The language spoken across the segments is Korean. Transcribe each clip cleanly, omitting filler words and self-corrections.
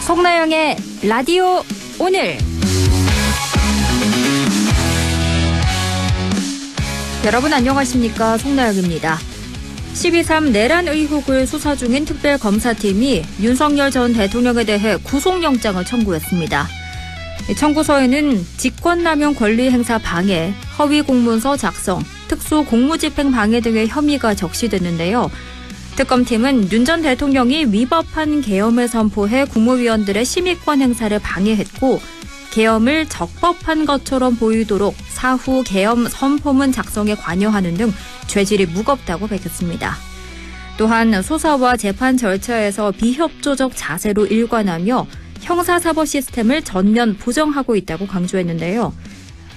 송나영의 라디오 오늘. 여러분 안녕하십니까? 송나영입니다. 12.3 내란 의혹을 수사 중인 특별검사팀이 윤석열 전 대통령에 대해 구속영장을 청구했습니다. 청구서에는 직권남용 권리행사 방해, 허위 공문서 작성, 특수 공무집행 방해 등의 혐의가 적시됐는데요. 특검팀은 윤 전 대통령이 위법한 계엄을 선포해 국무위원들의 심의권 행사를 방해했고 계엄을 적법한 것처럼 보이도록 사후 계엄 선포문 작성에 관여하는 등 죄질이 무겁다고 밝혔습니다. 또한 수사와 재판 절차에서 비협조적 자세로 일관하며 형사사법 시스템을 전면 부정하고 있다고 강조했는데요.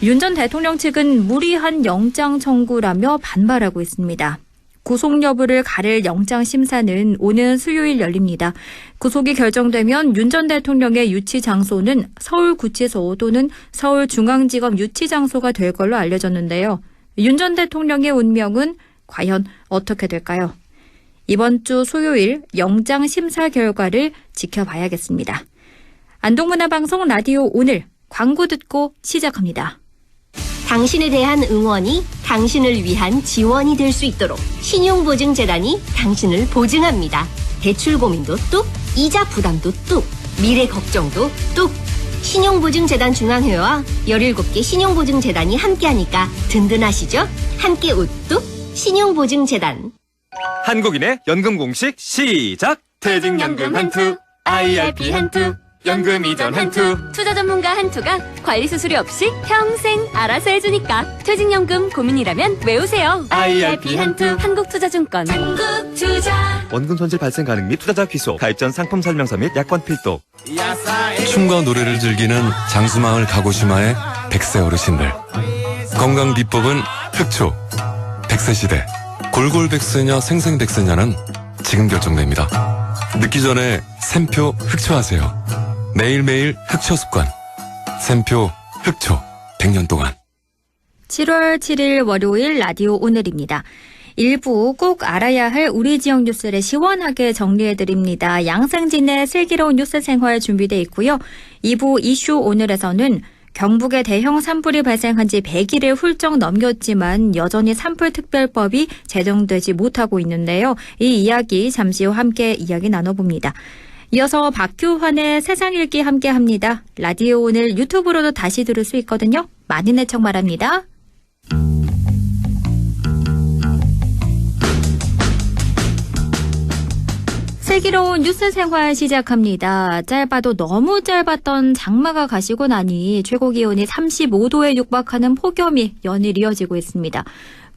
윤 전 대통령 측은 무리한 영장 청구라며 반발하고 있습니다. 구속 여부를 가릴 영장 심사는 오는 수요일 열립니다. 구속이 결정되면 윤 전 대통령의 유치 장소는 서울구치소 또는 서울중앙지검 유치 장소가 될 걸로 알려졌는데요. 윤 전 대통령의 운명은 과연 어떻게 될까요? 이번 주 수요일 영장 심사 결과를 지켜봐야겠습니다. 안동문화방송 라디오 오늘 광고 듣고 시작합니다. 당신에 대한 응원이 당신을 위한 지원이 될 수 있도록 신용보증재단이 당신을 보증합니다. 대출 고민도 뚝, 이자 부담도 뚝, 미래 걱정도 뚝. 신용보증재단 중앙회와 17개 신용보증재단이 함께하니까 든든하시죠? 함께 우뚝 신용보증재단. 한국인의 연금 공식 시작! 퇴직연금 한투, IRP 한투, 연금 이전 한투. 투자 전문가 한투가 관리 수수료 없이 평생 알아서 해주니까 퇴직연금 고민이라면 외우세요. IRP 한투. 한국투자증권. 한국투자. 원금 손실 발생 가능 및 투자자 귀속, 가입 전 상품 설명서 및 약관 필독. 춤과 노래를 즐기는 장수마을 가고시마의 100세 어르신들. 건강 비법은 흑초. 100세 시대 골골백세냐 생생백세냐는 지금 결정됩니다. 늦기 전에 샘표 흑초하세요. 매일매일 흑초 습관. 샘표 흑초 100년 동안. 7월 7일 월요일 라디오 오늘입니다. 1부 꼭 알아야 할 우리 지역 뉴스를 시원하게 정리해드립니다. 양승진의 슬기로운 뉴스 생활 준비되어 있고요. 2부 이슈 오늘에서는 경북에 대형 산불이 발생한 지 100일을 훌쩍 넘겼지만 여전히 산불특별법이 제정되지 못하고 있는데요. 이 이야기 잠시 후 함께 이야기 나눠봅니다. 이어서 박규환의 세상 읽기 함께합니다. 라디오 오늘 유튜브로도 다시 들을 수 있거든요. 많은 애청 바랍니다. 슬기로운 뉴스 생활 시작합니다. 짧아도 너무 짧았던 장마가 가시고 나니 최고 기온이 35도에 육박하는 폭염이 연일 이어지고 있습니다.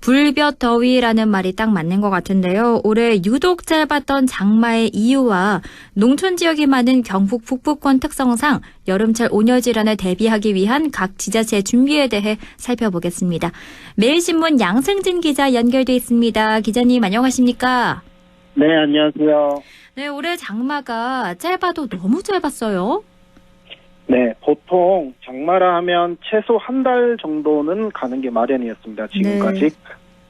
불볕 더위라는 말이 딱 맞는 것 같은데요. 올해 유독 짧았던 장마의 이유와 농촌 지역이 많은 경북 북부권 특성상 여름철 온열 질환을 대비하기 위한 각 지자체 준비에 대해 살펴보겠습니다. 매일신문 양승진 기자 연결돼 있습니다. 기자님 안녕하십니까? 네, 안녕하세요. 네, 올해 장마가 짧아도 너무 짧았어요. 네, 보통 장마라 하면 최소 한 달 정도는 가는 게 마련이었습니다. 지금까지. 네.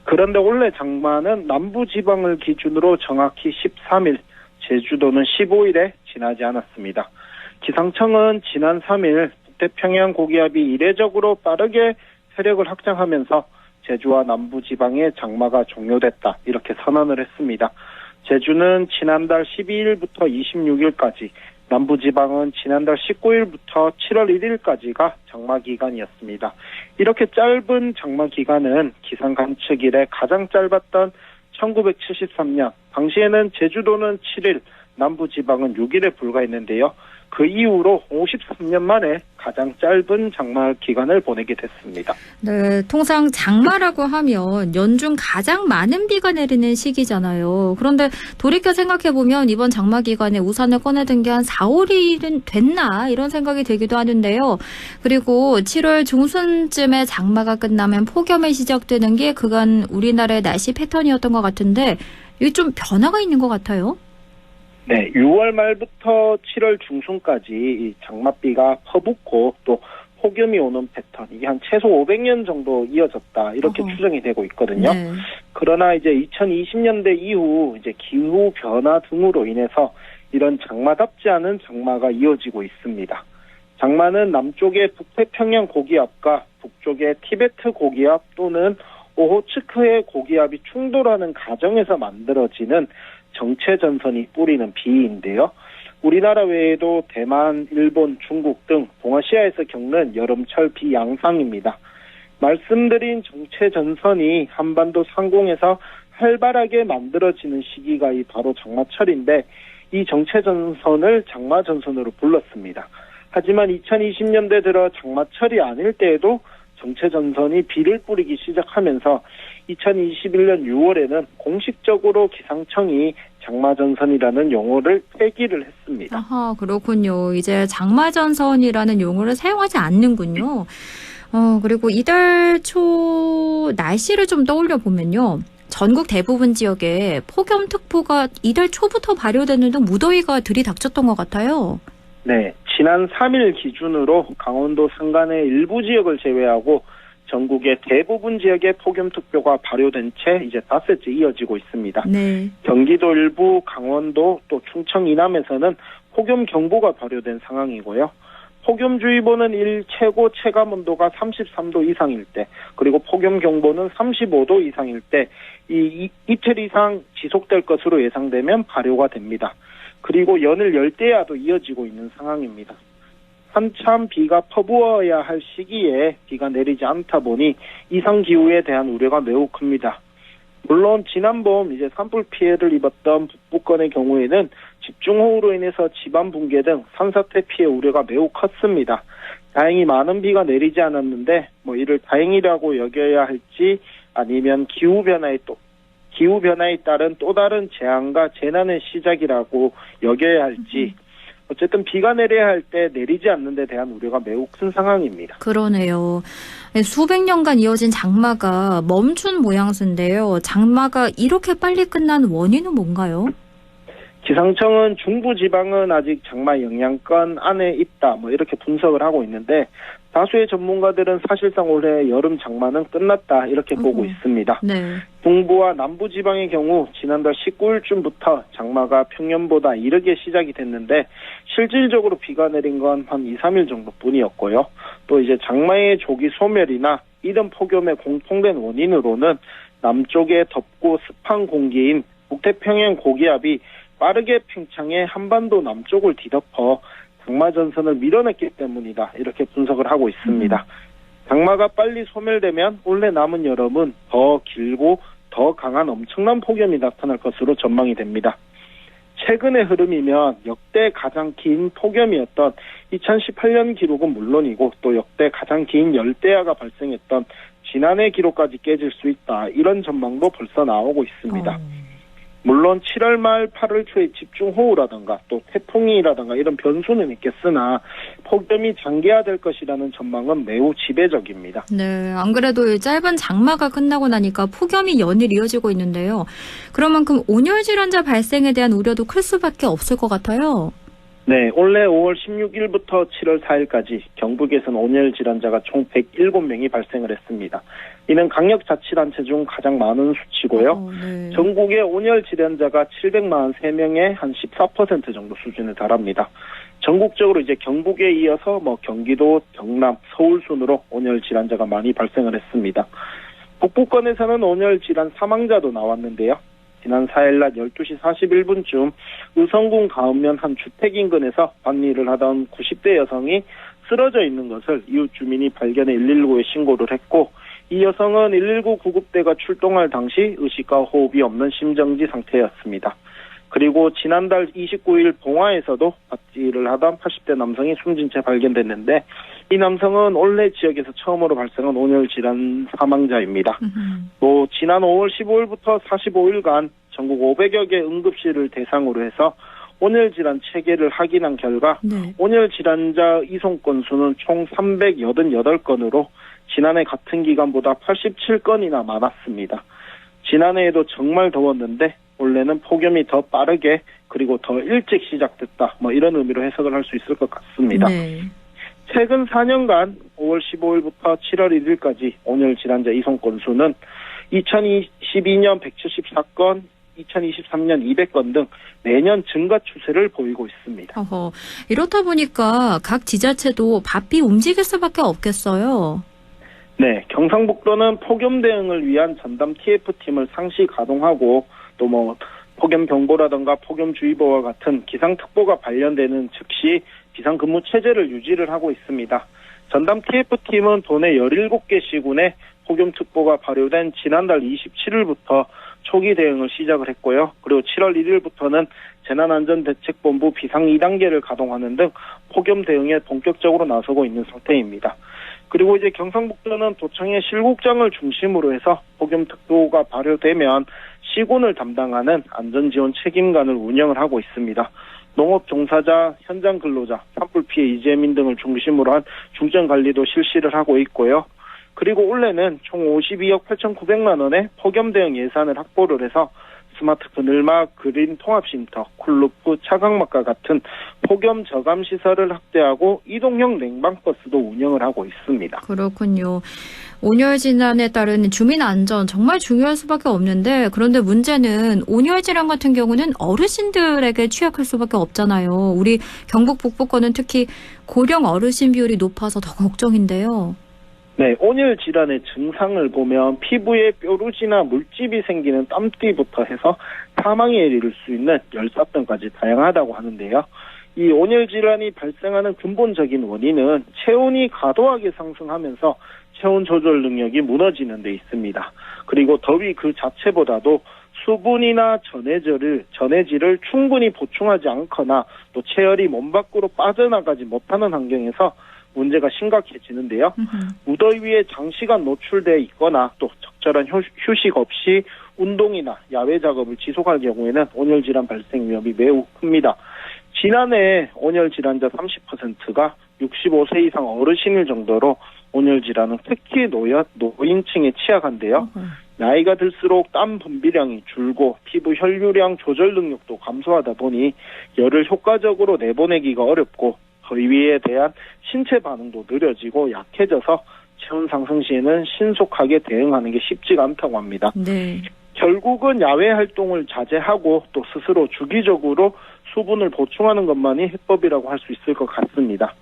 그런데 올해 장마는 남부지방을 기준으로 정확히 13일, 제주도는 15일에 지나지 않았습니다. 기상청은 지난 3일 북태평양 고기압이 이례적으로 빠르게 세력을 확장하면서 제주와 남부지방의 장마가 종료됐다, 이렇게 선언을 했습니다. 제주는 지난달 12일부터 26일까지, 남부지방은 지난달 19일부터 7월 1일까지가 장마 기간이었습니다. 이렇게 짧은 장마 기간은 기상 관측 이래 가장 짧았던 1973년, 당시에는 제주도는 7일, 남부지방은 6일에 불과했는데요. 그 이후로 53년 만에 가장 짧은 장마 기간을 보내게 됐습니다. 네, 통상 장마라고 하면 연중 가장 많은 비가 내리는 시기잖아요. 그런데 돌이켜 생각해보면 이번 장마 기간에 우산을 꺼내든 게 한 4, 5일은 됐나 이런 생각이 들기도 하는데요. 그리고 7월 중순쯤에 장마가 끝나면 폭염이 시작되는 게 그간 우리나라의 날씨 패턴이었던 것 같은데 이게 좀 변화가 있는 것 같아요. 네, 6월 말부터 7월 중순까지 이 장맛비가 퍼붓고 또 폭염이 오는 패턴, 이게 한 최소 500년 정도 이어졌다 이렇게 추정이 되고 있거든요. 네. 그러나 이제 2020년대 이후 이제 기후 변화 등으로 인해서 이런 장마답지 않은 장마가 이어지고 있습니다. 장마는 남쪽의 북태평양 고기압과 북쪽의 티베트 고기압 또는 오호츠크의 고기압이 충돌하는 과정에서 만들어지는 정체전선이 뿌리는 비인데요. 우리나라 외에도 대만, 일본, 중국 등 동아시아에서 겪는 여름철 비 양상입니다. 말씀드린 정체전선이 한반도 상공에서 활발하게 만들어지는 시기가 바로 장마철인데 이 정체전선을 장마전선으로 불렀습니다. 하지만 2020년대 들어 장마철이 아닐 때에도 정체전선이 비를 뿌리기 시작하면서 2021년 6월에는 공식적으로 기상청이 장마전선이라는 용어를 폐기를 했습니다. 아하, 그렇군요. 이제 장마전선이라는 용어를 사용하지 않는군요. 그리고 이달 초 날씨를 좀 떠올려 보면요. 전국 대부분 지역에 폭염특보가 이달 초부터 발효되는 등 무더위가 들이닥쳤던 것 같아요. 네, 지난 3일 기준으로 강원도 산간의 일부 지역을 제외하고 전국의 대부분 지역에 폭염특보가 발효된 채 이제 닷새째 이어지고 있습니다. 네. 경기도 일부, 강원도 또 충청 이남에서는 폭염경보가 발효된 상황이고요. 폭염주의보는 최고 체감온도가 33도 이상일 때, 그리고 폭염경보는 35도 이상일 때 이틀 이상 지속될 것으로 예상되면 발효가 됩니다. 그리고 연일 열대야도 이어지고 있는 상황입니다. 한참 비가 퍼부어야 할 시기에 비가 내리지 않다 보니 이상기후에 대한 우려가 매우 큽니다. 물론 지난 봄 이제 산불 피해를 입었던 북부권의 경우에는 집중호우로 인해서 집안 붕괴 등 산사태 피해 우려가 매우 컸습니다. 다행히 많은 비가 내리지 않았는데 이를 다행이라고 여겨야 할지 아니면 기후변화에 따른 또 다른 재앙과 재난의 시작이라고 여겨야 할지 어쨌든 비가 내려야 할 때 내리지 않는 데 대한 우려가 매우 큰 상황입니다. 그러네요. 수백 년간 이어진 장마가 멈춘 모양새인데요. 장마가 이렇게 빨리 끝난 원인은 뭔가요? 기상청은 중부지방은 아직 장마 영향권 안에 있다 이렇게 분석을 하고 있는데 다수의 전문가들은 사실상 올해 여름 장마는 끝났다 이렇게 보고 있습니다. 네. 동부와 남부지방의 경우 지난달 19일쯤부터 장마가 평년보다 이르게 시작이 됐는데 실질적으로 비가 내린 건 한 2, 3일 정도뿐이었고요. 또 이제 장마의 조기 소멸이나 이른 폭염의 공통된 원인으로는 남쪽의 덥고 습한 공기인 북태평양 고기압이 빠르게 팽창해 한반도 남쪽을 뒤덮어 장마전선을 밀어냈기 때문이다 이렇게 분석을 하고 있습니다. 장마가 빨리 소멸되면 올해 남은 여름은 더 길고 더 강한 엄청난 폭염이 나타날 것으로 전망이 됩니다. 최근의 흐름이면 역대 가장 긴 폭염이었던 2018년 기록은 물론이고 또 역대 가장 긴 열대야가 발생했던 지난해 기록까지 깨질 수 있다 이런 전망도 벌써 나오고 있습니다. 물론 7월 말 8월 초에 집중호우라든가 또 태풍이라든가 이런 변수는 있겠으나 폭염이 장기화될 것이라는 전망은 매우 지배적입니다. 네, 안 그래도 짧은 장마가 끝나고 나니까 폭염이 연일 이어지고 있는데요. 그만큼 온열 질환자 발생에 대한 우려도 클 수밖에 없을 것 같아요. 네, 올해 5월 16일부터 7월 4일까지 경북에서는 온열 질환자가 총 107명이 발생을 했습니다. 이는 강력자치단체 중 가장 많은 수치고요. 네. 전국의 온열 질환자가 743명의 한 14% 정도 수준에 달합니다. 전국적으로 이제 경북에 이어서 경기도, 경남, 서울 순으로 온열 질환자가 많이 발생을 했습니다. 북부권에서는 온열 질환 사망자도 나왔는데요. 지난 4일 낮 12시 41분쯤 의성군 가읍면 한 주택 인근에서 밭일을 하던 90대 여성이 쓰러져 있는 것을 이웃 주민이 발견해 119에 신고를 했고 이 여성은 119 구급대가 출동할 당시 의식과 호흡이 없는 심정지 상태였습니다. 그리고 지난달 29일 봉화에서도 밭일을 하던 80대 남성이 숨진 채 발견됐는데 이 남성은 올해 지역에서 처음으로 발생한 온열 질환 사망자입니다. 또 지난 5월 15일부터 45일간 전국 500여 개 응급실을 대상으로 해서 온열 질환 체계를 확인한 결과 온열 질환자 이송 건수는 총 388건으로 지난해 같은 기간보다 87건이나 많았습니다. 지난해에도 정말 더웠는데 올해는 폭염이 더 빠르게 그리고 더 일찍 시작됐다 이런 의미로 해석을 할 수 있을 것 같습니다. 네. 최근 4년간 5월 15일부터 7월 1일까지 온열 질환자 이송 건수는 2022년 174건, 2023년 200건 등 매년 증가 추세를 보이고 있습니다. 이렇다 보니까 각 지자체도 바삐 움직일 수밖에 없겠어요. 네, 경상북도는 폭염 대응을 위한 전담 TF팀을 상시 가동하고 또 폭염 경보라든가 폭염주의보와 같은 기상특보가 발령되는 즉시 비상근무 체제를 유지를 하고 있습니다. 전담 TF팀은 도내 17개 시군에 폭염특보가 발효된 지난달 27일부터 초기 대응을 시작을 했고요. 그리고 7월 1일부터는 재난안전대책본부 비상 2단계를 가동하는 등 폭염 대응에 본격적으로 나서고 있는 상태입니다. 그리고 이제 경상북도는 도청의 실국장을 중심으로 해서 폭염특보가 발효되면 시군을 담당하는 안전지원 책임관을 운영을 하고 있습니다. 농업 종사자, 현장 근로자, 산불 피해 이재민 등을 중심으로 한 중점 관리도 실시를 하고 있고요. 그리고 올해는 총 52억 8,900만 원의 폭염 대응 예산을 확보를 해서 스마트 그늘막, 그린 통합쉼터, 쿨루프, 차광막과 같은 폭염 저감 시설을 확대하고 이동형 냉방버스도 운영을 하고 있습니다. 그렇군요. 온열 질환에 따른 주민 안전 정말 중요할 수밖에 없는데 그런데 문제는 온열 질환 같은 경우는 어르신들에게 취약할 수밖에 없잖아요. 우리 경북 북부권은 특히 고령 어르신 비율이 높아서 더 걱정인데요. 네, 온열 질환의 증상을 보면 피부에 뾰루지나 물집이 생기는 땀띠부터 해서 사망에 이를 수 있는 열사병까지 다양하다고 하는데요. 이 온열 질환이 발생하는 근본적인 원인은 체온이 과도하게 상승하면서 체온 조절 능력이 무너지는 데 있습니다. 그리고 더위 그 자체보다도 수분이나 전해질을 충분히 보충하지 않거나 또 체열이 몸 밖으로 빠져나가지 못하는 환경에서 문제가 심각해지는데요. 무더위에 장시간 노출돼 있거나 또 적절한 휴식 없이 운동이나 야외 작업을 지속할 경우에는 온열 질환 발생 위험이 매우 큽니다. 지난해 온열 질환자 30%가 65세 이상 어르신일 정도로 온열 질환은 특히 노인층에 취약한데요. 나이가 들수록 땀 분비량이 줄고 피부 혈류량 조절 능력도 감소하다 보니 열을 효과적으로 내보내기가 어렵고 더위에 대한 신체 반응도 느려지고 약해져서 체온 상승 시에는 신속하게 대응하는 게 쉽지가 않다고 합니다. 네. 결국은 야외 활동을 자제하고 또 스스로 주기적으로 수분을 보충하는 것만이 해법이라고 할 수 있을 것 같습니다.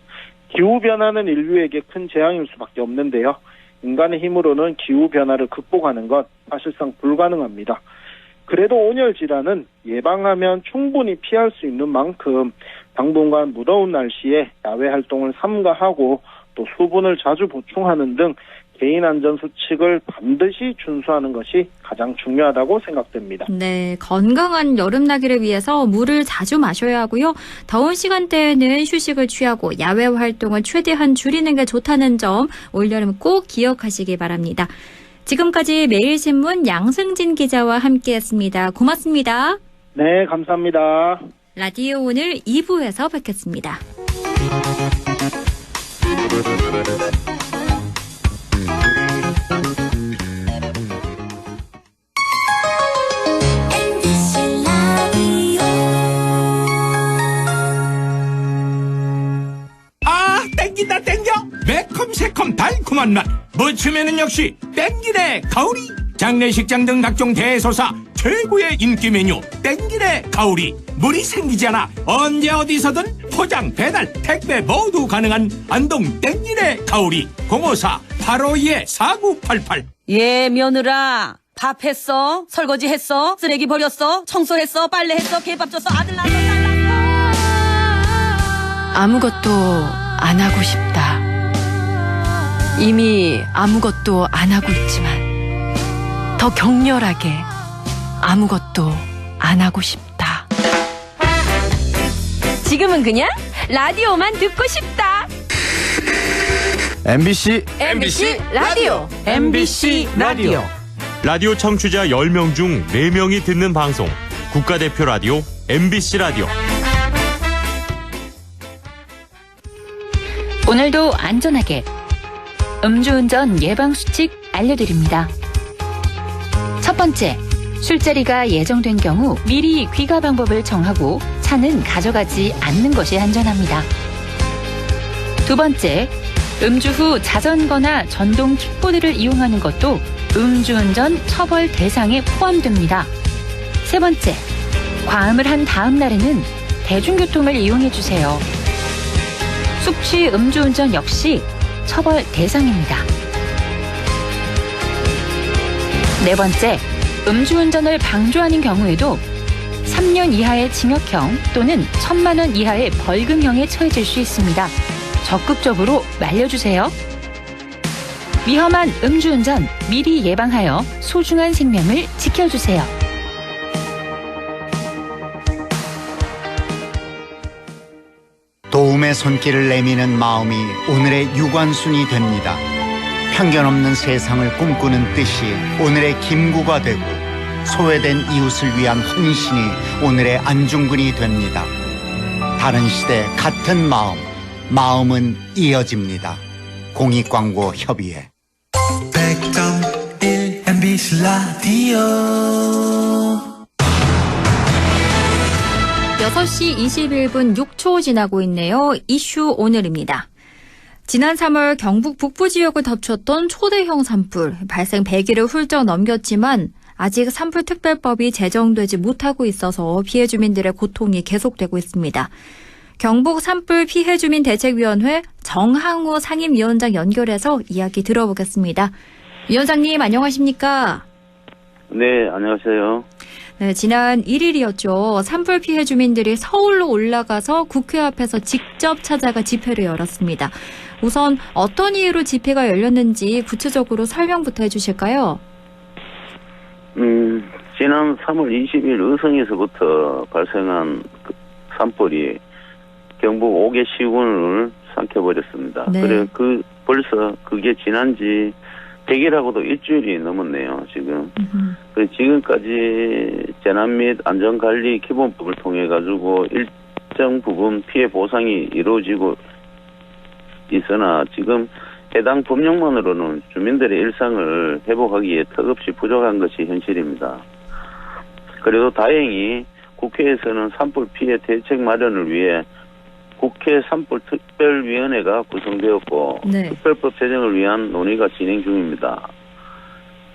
기후변화는 인류에게 큰 재앙일 수밖에 없는데요. 인간의 힘으로는 기후변화를 극복하는 건 사실상 불가능합니다. 그래도 온열 질환은 예방하면 충분히 피할 수 있는 만큼 당분간 무더운 날씨에 야외 활동을 삼가하고 또 수분을 자주 보충하는 등 개인 안전 수칙을 반드시 준수하는 것이 가장 중요하다고 생각됩니다. 네, 건강한 여름나기를 위해서 물을 자주 마셔야 하고요. 더운 시간대에는 휴식을 취하고 야외 활동을 최대한 줄이는 게 좋다는 점 올여름 꼭 기억하시기 바랍니다. 지금까지 매일신문 양승진 기자와 함께했습니다. 고맙습니다. 네, 감사합니다. 라디오 오늘 2부에서 뵙겠습니다. 아, 땡긴다 땡겨. 매콤새콤 달콤한 맛 무침에는 역시 땡기네 가오리. 장례식장 등 각종 대소사 최고의 인기 메뉴 땡기네 가오리. 물이 생기지 않아 언제 어디서든 포장 배달 택배 모두 가능한 안동 땡기네 가오리. 054-852-4988. 예, 며느라. 밥 했어? 설거지 했어? 쓰레기 버렸어? 청소했어? 빨래했어? 개밥 줬어? 아들 낳았어? 딸 낳았어? 아무것도 안 하고 싶다. 이미 아무것도 안 하고 있지만 더 격렬하게 아무것도 안 하고 싶다. 지금은 그냥 라디오만 듣고 싶다. MBC 라디오. MBC 라디오. 라디오 청취자 10명 중 4명이 듣는 방송 국가대표 라디오 MBC 라디오. 오늘도 안전하게 음주운전 예방수칙 알려드립니다. 첫 번째, 술자리가 예정된 경우 미리 귀가 방법을 정하고 차는 가져가지 않는 것이 안전합니다. 두 번째, 음주 후 자전거나 전동 킥보드를 이용하는 것도 음주운전 처벌 대상에 포함됩니다. 세 번째, 과음을 한 다음 날에는 대중교통을 이용해 주세요. 숙취 음주운전 역시 처벌 대상입니다. 네 번째, 음주운전을 방조하는 경우에도 3년 이하의 징역형 또는 1,000만 원 이하의 벌금형에 처해질 수 있습니다. 적극적으로 말려주세요. 위험한 음주운전 미리 예방하여 소중한 생명을 지켜주세요. 도움의 손길을 내미는 마음이 오늘의 유관순이 됩니다. 편견 없는 세상을 꿈꾸는 뜻이 오늘의 김구가 되고 소외된 이웃을 위한 헌신이 오늘의 안중근이 됩니다. 다른 시대 같은 마음, 마음은 이어집니다. 공익광고협의회 100.1 MBC 라디오 6시 21분 6초 지나고 있네요. 이슈 오늘입니다. 지난 3월 경북 북부 지역을 덮쳤던 초대형 산불, 발생 100일을 훌쩍 넘겼지만 아직 산불특별법이 제정되지 못하고 있어서 피해 주민들의 고통이 계속되고 있습니다. 경북 산불 피해 주민 대책위원회 정항우 상임위원장 연결해서 이야기 들어보겠습니다. 위원장님 안녕하십니까? 네, 안녕하세요. 네, 지난 1일이었죠. 산불 피해 주민들이 서울로 올라가서 국회 앞에서 직접 찾아가 집회를 열었습니다. 우선 어떤 이유로 집회가 열렸는지 구체적으로 설명부터 해주실까요? 지난 3월 20일 의성에서부터 발생한 산불이 경북 5개 시군을 삼켜버렸습니다. 네. 그래 벌써 그게 지난 지 100일하고도 일주일이 넘었네요, 지금. 그래 지금까지 재난 및 안전관리 기본법을 통해 가지고 일정 부분 피해 보상이 이루어지고 있으나 지금 해당 법령만으로는 주민들의 일상을 회복하기에 턱없이 부족한 것이 현실입니다. 그래도 다행히 국회에서는 산불 피해 대책 마련을 위해 국회 산불특별위원회가 구성되었고 네. 특별법 제정을 위한 논의가 진행 중입니다.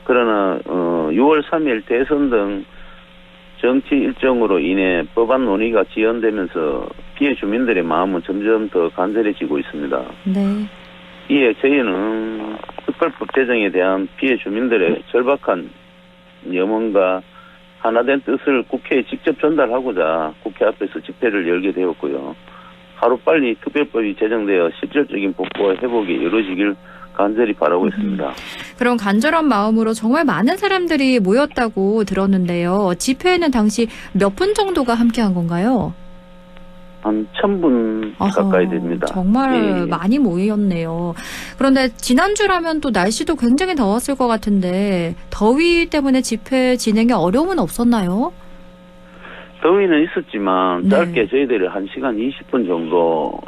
그러나 6월 3일 대선 등 정치 일정으로 인해 법안 논의가 지연되면서 피해 주민들의 마음은 점점 더 간절해지고 있습니다. 네. 이에 저희는 특별법 제정에 대한 피해 주민들의 절박한 염원과 하나된 뜻을 국회에 직접 전달하고자 국회 앞에서 집회를 열게 되었고요. 하루빨리 특별법이 제정되어 실질적인 복구와 회복이 이루어지길 간절히 바라고 있습니다. 그런 간절한 마음으로 정말 많은 사람들이 모였다고 들었는데요. 집회에는 당시 몇 분 정도가 함께한 건가요? 한 1,000분 가까이 됩니다. 정말 많이 모였네요. 그런데 지난주라면 또 날씨도 굉장히 더웠을 것 같은데 더위 때문에 집회 진행에 어려움은 없었나요? 더위는 있었지만 네. 짧게 저희들이 1시간 20분 정도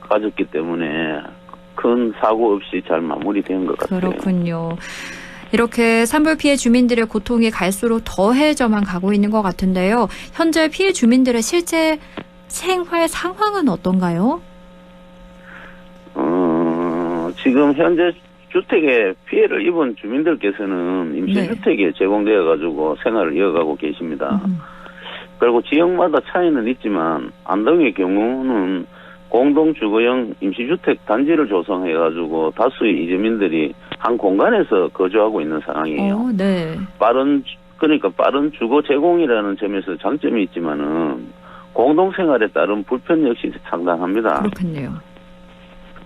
가졌기 때문에 큰 사고 없이 잘 마무리된 것 같아요. 그렇군요. 이렇게 산불 피해 주민들의 고통이 갈수록 더해져만 가고 있는 것 같은데요. 현재 피해 주민들의 실제 생활 상황은 어떤가요? 지금 현재 주택에 피해를 입은 주민들께서는 임시주택에 제공되어 가지고 생활을 이어가고 계십니다. 그리고 지역마다 차이는 있지만 안동의 경우는 공동주거형 임시주택 단지를 조성해 가지고 다수의 이주민들이 한 공간에서 거주하고 있는 상황이에요. 네. 빠른 주거 제공이라는 점에서 장점이 있지만은 공동생활에 따른 불편 역시 상당합니다. 그렇군요.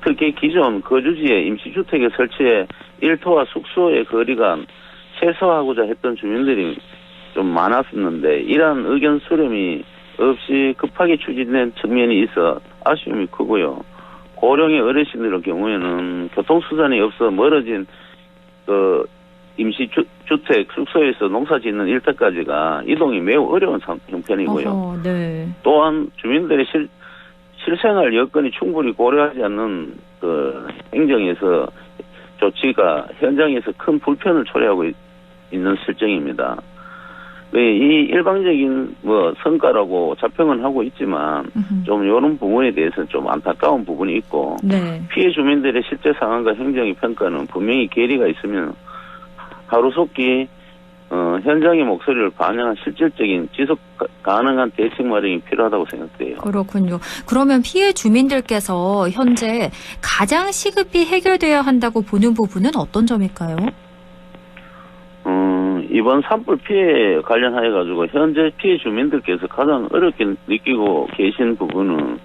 특히 기존 거주지에 임시주택에 설치해 일터와 숙소의 거리가 최소화하고자 했던 주민들이 좀 많았었는데 이러한 의견 수렴이 없이 급하게 추진된 측면이 있어 아쉬움이 크고요. 고령의 어르신들의 경우에는 교통수단이 없어 멀어진 임시주택 숙소에서 농사짓는 일터까지가 이동이 매우 어려운 형편이고요. 네. 또한 주민들의 실생활 여건이 충분히 고려하지 않는 행정에서 조치가 현장에서 큰 불편을 초래하고 있는 실정입니다. 이 일방적인 성과라고 자평은 하고 있지만 좀 이런 부분에 대해서 좀 안타까운 부분이 있고 네. 피해 주민들의 실제 상황과 행정의 평가는 분명히 괴리가 있으면 하루속히 현장의 목소리를 반영한 실질적인 지속 가능한 대책 마련이 필요하다고 생각돼요. 그렇군요. 그러면 피해 주민들께서 현재 가장 시급히 해결돼야 한다고 보는 부분은 어떤 점일까요? 이번 산불 피해 관련하여 가지고 현재 피해 주민들께서 가장 어렵게 느끼고 계신 부분은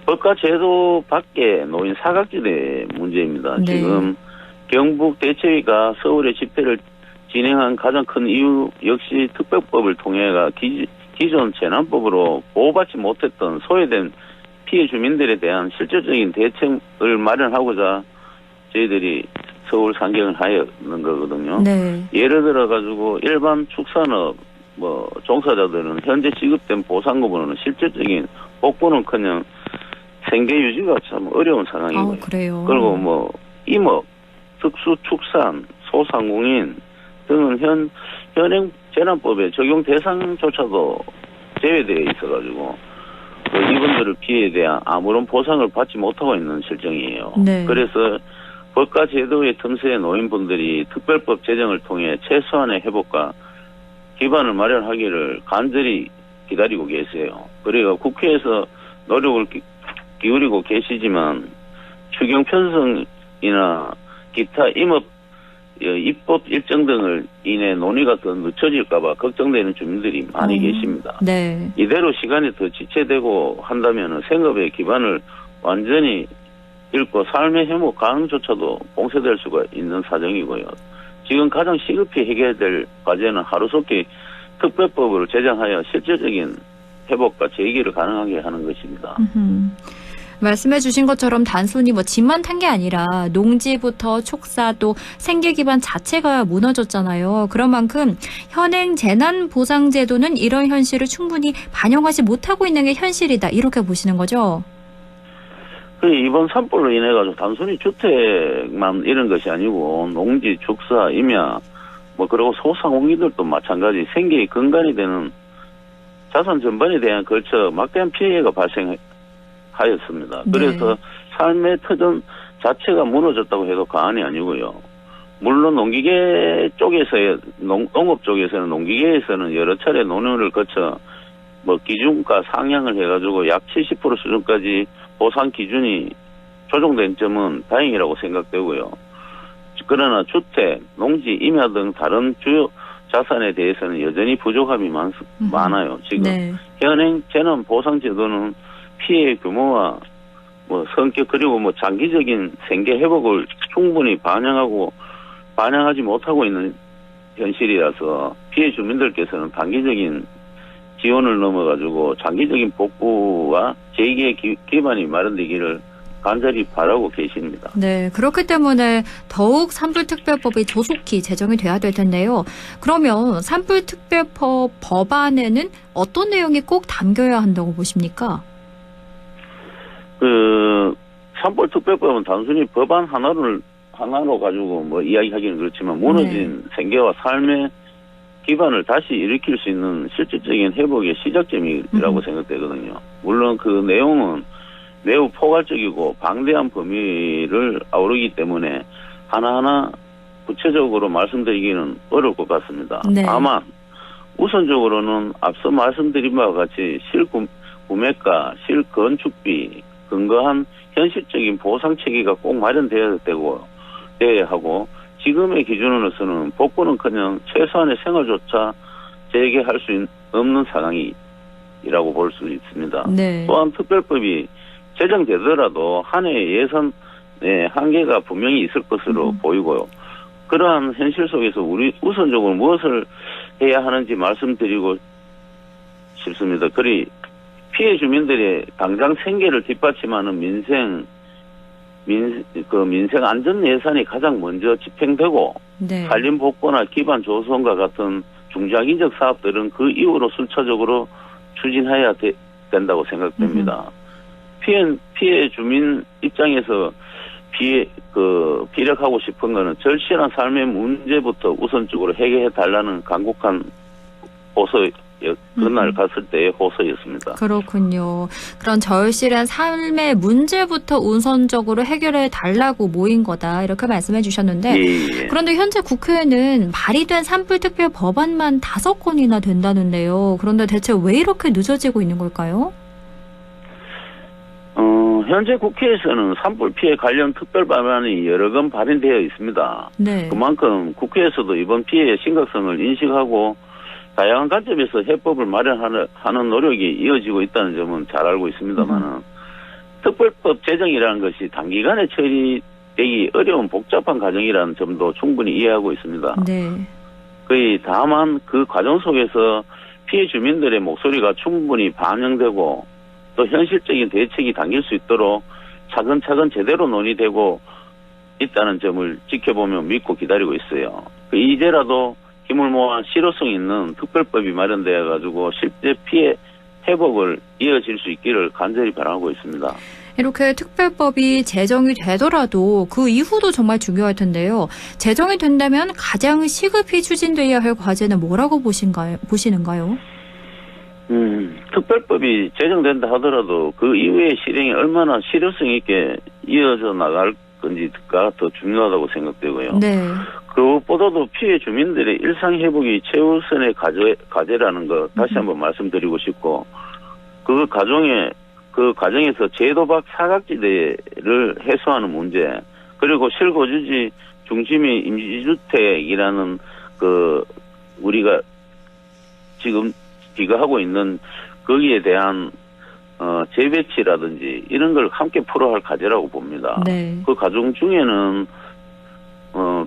법과 제도 밖에 놓인 사각지대 문제입니다. 네. 지금 경북 대체위가 서울의 집회를 진행한 가장 큰 이유 역시 특별법을 통해가 기존 재난법으로 보호받지 못했던 소외된 피해 주민들에 대한 실질적인 대책을 마련하고자 저희들이 서울 상경을 하였는 거거든요. 네. 예를 들어 가지고 일반 축산업 종사자들은 현재 지급된 보상금으로는 실질적인 복구는커녕 생계 유지가 참 어려운 상황이고요. 그래요. 그리고 임업, 특수축산, 소상공인 등은 현행 재난법의 적용 대상조차도 제외되어 있어가지고 이분들의 피해에 대한 아무런 보상을 받지 못하고 있는 실정이에요. 네. 그래서 법과 제도의 틈새에 놓인 분들이 특별법 제정을 통해 최소한의 회복과 기반을 마련하기를 간절히 기다리고 계세요. 그리고 국회에서 노력을 기울이고 계시지만 추경 편성이나 기타 임업 입법 일정 등을 인해 논의가 더 늦춰질까봐 걱정되는 주민들이 많이 계십니다. 네. 이대로 시간이 더 지체되고 한다면 생업의 기반을 완전히 잃고 삶의 회복 가능조차도 봉쇄될 수가 있는 사정이고요. 지금 가장 시급히 해결될 과제는 하루속히 특별법을 제정하여 실질적인 회복과 재기를 가능하게 하는 것입니다. 말씀해 주신 것처럼 단순히 집만 탄 게 아니라 농지부터 촉사 또 생계 기반 자체가 무너졌잖아요. 그런 만큼 현행 재난보상제도는 이런 현실을 충분히 반영하지 못하고 있는 게 현실이다. 이렇게 보시는 거죠? 이번 산불로 인해 가지고 단순히 주택만 이런 것이 아니고 농지, 축사, 임야 그리고 소상공인들도 마찬가지 생계의 근간이 되는 자산 전반에 대한 걸쳐 막대한 피해가 발생하였습니다. 네. 그래서 삶의 터전 자체가 무너졌다고 해도 과언이 아니고요. 물론 농기계 쪽에서의 농업 쪽에서는 농기계에서는 여러 차례 논의를 거쳐 기준가 상향을 해가지고 약 70% 수준까지 보상 기준이 조정된 점은 다행이라고 생각되고요. 그러나 주택, 농지, 임야 등 다른 주요 자산에 대해서는 여전히 부족함이 많아요. 지금 네. 현행 재난보상제도는 피해 규모와 성격 그리고 장기적인 생계 회복을 충분히 반영하지 못하고 있는 현실이라서 피해 주민들께서는 단기적인 지원을 넘어가지고 장기적인 복구와 재기의 기반이 마련되기를 간절히 바라고 계십니다. 네, 그렇기 때문에 더욱 산불특별법이 조속히 제정이 돼야 될 텐데요. 그러면 산불특별법 법안에는 어떤 내용이 꼭 담겨야 한다고 보십니까? 산불특별법은 단순히 법안 하나로 가지고 이야기하기는 그렇지만 무너진 생계와 삶의 기반을 다시 일으킬 수 있는 실질적인 회복의 시작점이라고 생각되거든요. 물론 그 내용은 매우 포괄적이고 방대한 범위를 아우르기 때문에 하나하나 구체적으로 말씀드리기는 어려울 것 같습니다. 네. 다만 우선적으로는 앞서 말씀드린 바와 같이 실구매가, 실건축비, 근거한 현실적인 보상체계가 꼭 마련되어야 하고 지금의 기준으로서는 복구는커녕 최소한의 생활조차 재개할 수 없는 상황이라고 볼 수 있습니다. 네. 또한 특별법이 제정되더라도 한 해의 예산의 한계가 분명히 있을 것으로 보이고요. 그러한 현실 속에서 우리 우선적으로 무엇을 해야 하는지 말씀드리고 싶습니다. 그리 피해 주민들의 당장 생계를 뒷받침하는 민생 안전 예산이 가장 먼저 집행되고 네. 산림 복구나 기반 조성과 같은 중장기적 사업들은 그 이후로 순차적으로 추진해야 된다고 생각됩니다. 피해 주민 입장에서 피력하고 싶은 거는 절실한 삶의 문제부터 우선적으로 해결해 달라는 간곡한 그날 갔을 때의 호소였습니다. 그렇군요. 그런 절실한 삶의 문제부터 우선적으로 해결해 달라고 모인 거다 이렇게 말씀해 주셨는데 예. 그런데 현재 국회에는 발의된 산불 특별 법안만 5건이나 된다는데요. 그런데 대체 왜 이렇게 늦어지고 있는 걸까요? 현재 국회에서는 산불 피해 관련 특별 법안이 여러 건 발의되어 있습니다. 네. 그만큼 국회에서도 이번 피해의 심각성을 인식하고 다양한 관점에서 해법을 마련하는 노력이 이어지고 있다는 점은 잘 알고 있습니다만은 특별법 제정이라는 것이 단기간에 처리되기 어려운 복잡한 과정이라는 점도 충분히 이해하고 있습니다. 네. 다만 그 과정 속에서 피해 주민들의 목소리가 충분히 반영되고 또 현실적인 대책이 당길 수 있도록 차근차근 제대로 논의되고 있다는 점을 지켜보며 믿고 기다리고 있어요. 이제라도 힘을 모아 실효성 있는 특별법이 마련되어 가지고 실제 피해 회복을 이어질 수 있기를 간절히 바라고 있습니다. 이렇게 특별법이 제정이 되더라도 그 이후도 정말 중요할 텐데요. 제정이 된다면 가장 시급히 추진돼야 할 과제는 뭐라고 보시는가요? 특별법이 제정된다 하더라도 그 이후의 실행이 얼마나 실효성 있게 이어져 나갈 건지가 더 중요하다고 생각되고요. 네. 그것보다도 피해 주민들의 일상 회복이 최우선의 과제라는 거 다시 한번 말씀드리고 싶고 그 과정에서 제도박 사각지대를 해소하는 문제 그리고 실거주지 중심의 임시주택이라는 우리가 지금 비교하고 있는 거기에 대한 재배치라든지 이런 걸 함께 풀어야 할 과제라고 봅니다. 네. 그 과정 중에는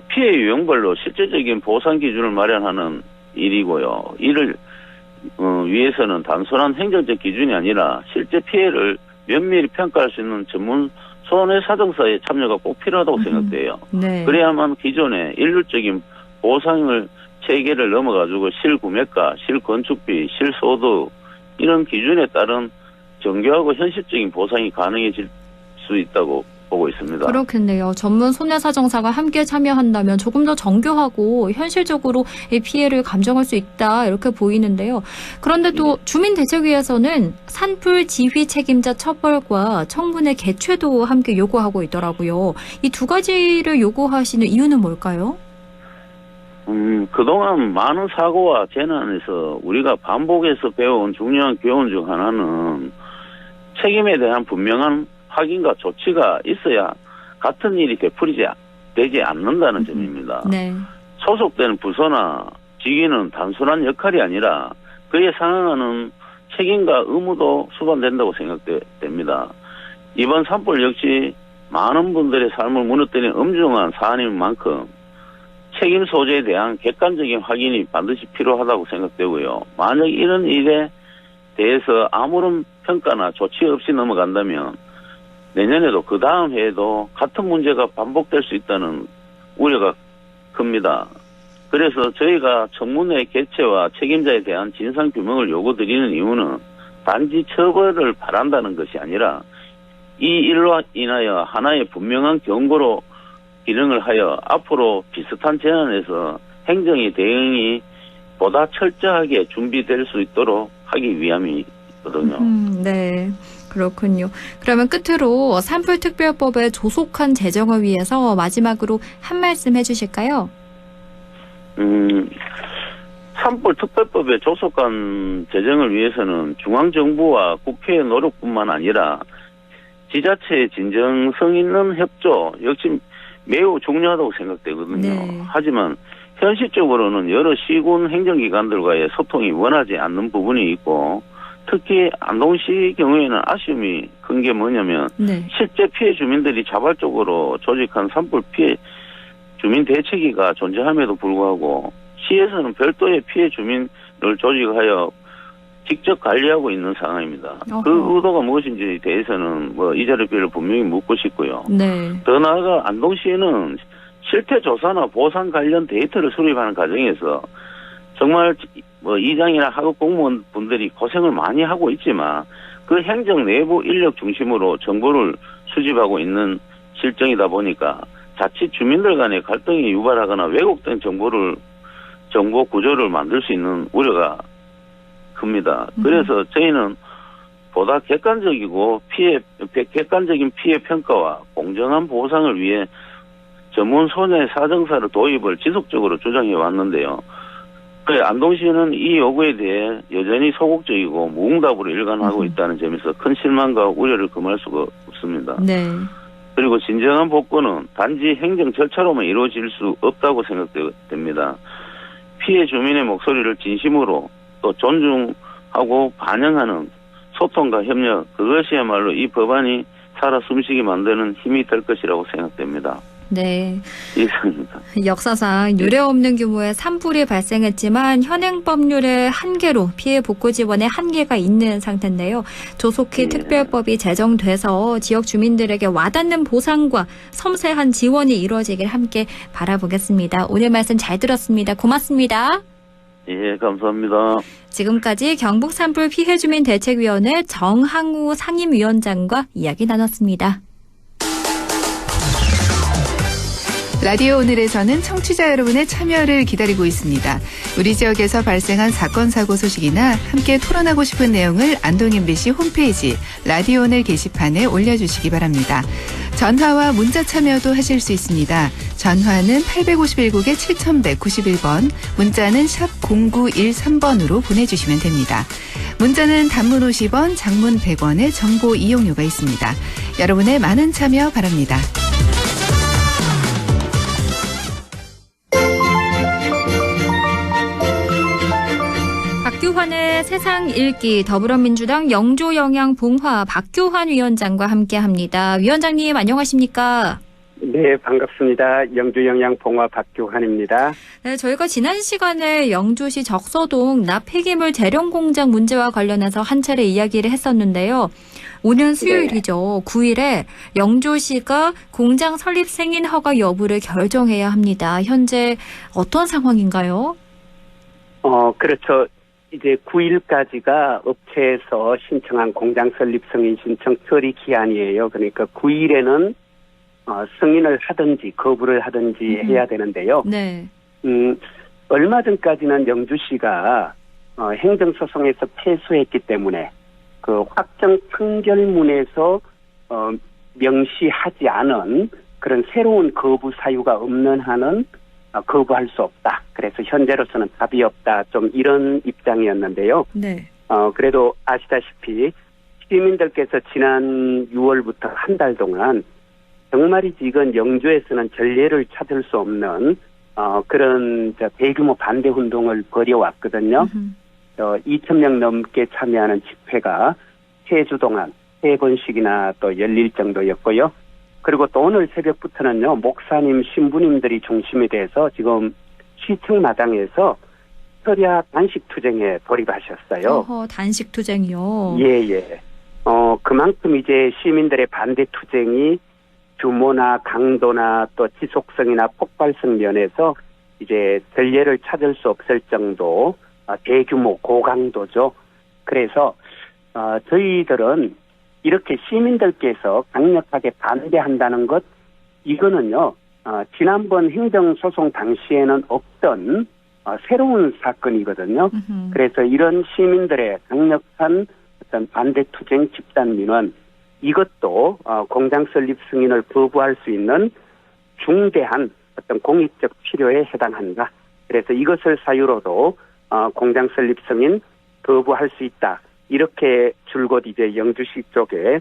피해 유형별로 실제적인 보상 기준을 마련하는 일이고요. 이를 위해서는 단순한 행정적 기준이 아니라 실제 피해를 면밀히 평가할 수 있는 전문 손해사정사의 참여가 꼭 필요하다고 생각돼요. 네. 그래야만 기존의 일률적인 보상을 체계를 넘어가지고 실구매가, 실건축비, 실소득 이런 기준에 따른 정교하고 현실적인 보상이 가능해질 수 있다고 보고 있습니다. 그렇겠네요. 전문 손해사정사가 함께 참여한다면 조금 더 정교하고 현실적으로 이 피해를 감정할 수 있다 이렇게 보이는데요. 그런데 또 주민대책위에서는 산불 지휘 책임자 처벌과 청문회 개최도 함께 요구하고 있더라고요. 이 두 가지를 요구하시는 이유는 뭘까요? 그동안 많은 사고와 재난에서 우리가 반복해서 배워온 중요한 교훈 중 하나는 책임에 대한 분명한 확인과 조치가 있어야 같은 일이 되지 않는다는 점입니다. 네. 소속된 부서나 직위는 단순한 역할이 아니라 그에 상응하는 책임과 의무도 수반된다고 생각됩니다. 이번 산불 역시 많은 분들의 삶을 무너뜨린 엄중한 사안인 만큼 책임 소재에 대한 객관적인 확인이 반드시 필요하다고 생각되고요. 만약 이런 일에 대해서 아무런 평가나 조치 없이 넘어간다면 내년에도 그 다음 해에도 같은 문제가 반복될 수 있다는 우려가 큽니다. 그래서 저희가 청문회 개최와 책임자에 대한 진상규명을 요구드리는 이유는 단지 처벌을 바란다는 것이 아니라 이 일로 인하여 하나의 분명한 경고로 기능을 하여 앞으로 비슷한 재난에서 행정의 대응이 보다 철저하게 준비될 수 있도록 하기 위함이거든요. 네. 그렇군요. 그러면 끝으로 산불특별법의 조속한 제정을 위해서 마지막으로 한 말씀 해주실까요? 산불특별법의 조속한 제정을 위해서는 중앙정부와 국회의 노력뿐만 아니라 지자체의 진정성 있는 협조 역시 매우 중요하다고 생각되거든요. 네. 하지만 현실적으로는 여러 시군 행정기관들과의 소통이 원하지 않는 부분이 있고 특히 안동시 경우에는 아쉬움이 큰 게 뭐냐면 네. 실제 피해 주민들이 자발적으로 조직한 산불 피해 주민 대책위가 존재함에도 불구하고 시에서는 별도의 피해 주민을 조직하여 직접 관리하고 있는 상황입니다. 어허. 그 의도가 무엇인지에 대해서는 이 자리를 분명히 묻고 싶고요. 네. 더 나아가 안동시에는 실태 조사나 보상 관련 데이터를 수립하는 과정에서 정말 이장이나 하급 공무원 분들이 고생을 많이 하고 있지만 그 행정 내부 인력 중심으로 정보를 수집하고 있는 실정이다 보니까 자칫 주민들 간의 갈등이 유발하거나 왜곡된 정보 구조를 만들 수 있는 우려가 큽니다. 그래서 저희는 보다 객관적인 피해 평가와 공정한 보상을 위해 전문 손해 사정사를 도입을 지속적으로 주장해 왔는데요. 안동시는 이 요구에 대해 여전히 소극적이고 무응답으로 일관하고 있다는 점에서 큰 실망과 우려를 금할 수가 없습니다. 네. 그리고 진정한 복구는 단지 행정 절차로만 이루어질 수 없다고 생각됩니다. 피해 주민의 목소리를 진심으로 또 존중하고 반영하는 소통과 협력, 그것이야말로 이 법안이 살아 숨쉬게 만드는 힘이 될 것이라고 생각됩니다. 네. 이상입니다. 역사상 유례없는 규모의 산불이 발생했지만 현행 법률의 한계로 피해 복구 지원에 한계가 있는 상태인데요. 조속히 특별법이 제정돼서 지역 주민들에게 와닿는 보상과 섬세한 지원이 이루어지길 함께 바라보겠습니다. 오늘 말씀 잘 들었습니다. 고맙습니다. 예, 감사합니다. 지금까지 경북 산불 피해 주민 대책위원회 정항우 상임위원장과 이야기 나눴습니다. 라디오 오늘에서는 청취자 여러분의 참여를 기다리고 있습니다. 우리 지역에서 발생한 사건 사고 소식이나 함께 토론하고 싶은 내용을 안동 MBC 홈페이지 라디오 오늘 게시판에 올려주시기 바랍니다. 전화와 문자 참여도 하실 수 있습니다. 전화는 851국에 7191번, 문자는 샵 0913번으로 보내주시면 됩니다. 문자는 단문 50원, 장문 100원의 정보 이용료가 있습니다. 여러분의 많은 참여 바랍니다. 박규환의 세상 읽기 더불어민주당 영조영양봉화 박규환 위원장과 함께합니다. 위원장님 안녕하십니까? 네, 반갑습니다. 영주영양봉화 박규환입니다. 네, 저희가 지난 시간에 영주시 적서동 납폐기물 대령 공장 문제와 관련해서 한 차례 이야기를 했었는데요. 오늘 수요일이죠. 9일에 영주시가 공장 설립 승인 허가 여부를 결정해야 합니다. 현재 어떤 상황인가요? 그렇죠. 이제 9일까지가 업체에서 신청한 공장 설립 승인 신청 처리 기한이에요. 그러니까 9일에는 승인을 하든지 거부를 하든지 해야 되는데요. 네. 얼마 전까지는 영주시가 행정소송에서 패소했기 때문에 그 확정 판결문에서 명시하지 않은 그런 새로운 거부 사유가 없는 한은 거부할 수 없다. 그래서 현재로서는 답이 없다. 좀 이런 입장이었는데요. 네. 그래도 아시다시피 시민들께서 지난 6월부터 한 달 동안 정말이지 이건 영주에서는 전례를 찾을 수 없는 그런 대규모 반대 운동을 벌여왔거든요. 2,000명 넘게 참여하는 집회가 3주 동안 3번씩이나 또 열릴 정도였고요. 그리고 또 오늘 새벽부터는요, 목사님, 신부님들이 중심이 돼서 지금 시청 마당에서 철야 단식 투쟁에 돌입하셨어요. 단식 투쟁이요? 예. 그만큼 이제 시민들의 반대 투쟁이 규모나 강도나 또 지속성이나 폭발성 면에서 이제 전례를 찾을 수 없을 정도 대규모 고강도죠. 그래서 저희들은 이렇게 시민들께서 강력하게 반대한다는 것, 이거는요, 지난번 행정소송 당시에는 없던 새로운 사건이거든요. 그래서 이런 시민들의 강력한 어떤 반대투쟁 집단민원, 이것도 공장 설립 승인을 거부할 수 있는 중대한 어떤 공익적 필요에 해당한다. 그래서 이것을 사유로도 공장 설립 승인 거부할 수 있다. 이렇게 줄곧 이제 영주시 쪽에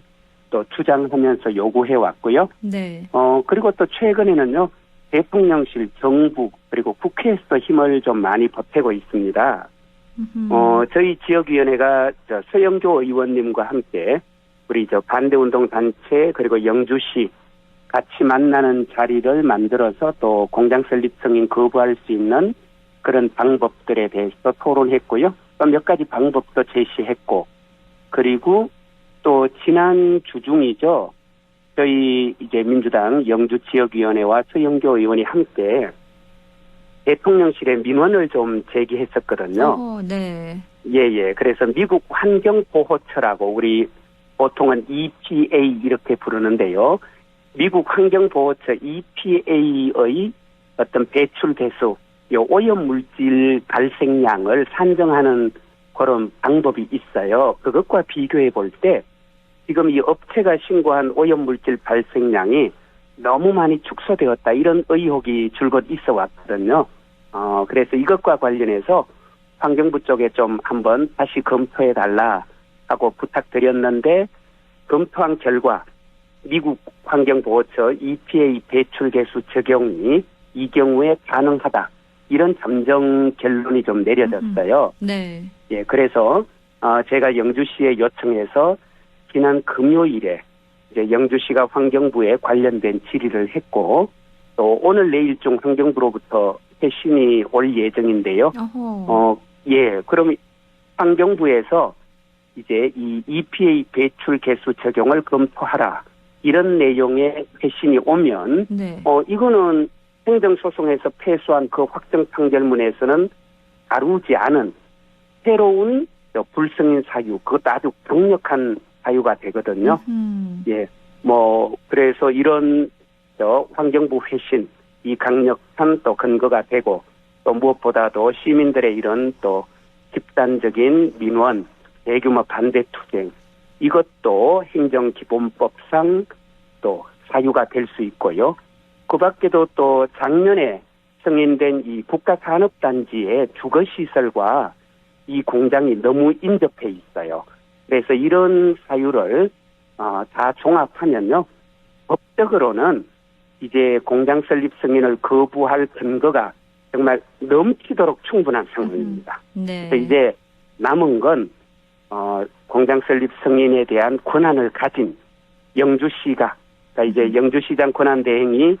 또 주장하면서 요구해 왔고요. 네. 그리고 또 최근에는요, 대통령실, 정부, 그리고 국회에서 힘을 좀 많이 보태고 있습니다. 저희 지역위원회가 서영교 의원님과 함께 우리 반대운동 단체 그리고 영주시 같이 만나는 자리를 만들어서 또 공장 설립 승인 거부할 수 있는 그런 방법들에 대해서 토론했고요. 또 몇 가지 방법도 제시했고, 그리고 또 지난 주중이죠. 저희 이제 민주당 영주 지역위원회와 서영교 의원이 함께 대통령실에 민원을 좀 제기했었거든요. 네. 예. 그래서 미국 환경보호처라고 우리 보통은 EPA 이렇게 부르는데요. 미국 환경보호처 EPA의 어떤 배출 대수, 요 오염 물질 발생량을 산정하는 그런 방법이 있어요. 그것과 비교해 볼 때 지금 이 업체가 신고한 오염물질 발생량이 너무 많이 축소되었다 이런 의혹이 줄곧 있어 왔거든요. 그래서 이것과 관련해서 환경부 쪽에 좀 한번 다시 검토해 달라 하고 부탁드렸는데 검토한 결과 미국 환경보호처 EPA 배출 개수 적용이 이 경우에 가능하다 이런 잠정 결론이 좀 내려졌어요. 네. 예, 그래서 제가 영주시에 요청해서 지난 금요일에 이제 영주시가 환경부에 관련된 질의를 했고 또 오늘 내일 중 환경부로부터 회신이 올 예정인데요. 예, 그럼 환경부에서 이제 이 EPA 배출 개수 적용을 검토하라 이런 내용의 회신이 오면 네. 이거는 행정소송에서 패소한 그 확정 판결문에서는 다루지 않은 새로운 불승인 사유, 그것도 아주 강력한 사유가 되거든요. 예, 그래서 이런 환경부 회신, 이 강력한 또 근거가 되고 또 무엇보다도 시민들의 이런 또 집단적인 민원, 대규모 반대 투쟁, 이것도 행정기본법상 또 사유가 될 수 있고요. 그 밖에도 또 작년에 승인된 이 국가산업단지의 주거시설과 이 공장이 너무 인접해 있어요. 그래서 이런 사유를 다 종합하면요. 법적으로는 이제 공장 설립 승인을 거부할 근거가 정말 넘치도록 충분한 상황입니다. 네. 그래서 이제 남은 건 공장 설립 승인에 대한 권한을 가진 영주시가, 그러니까 이제 영주시장 권한대행이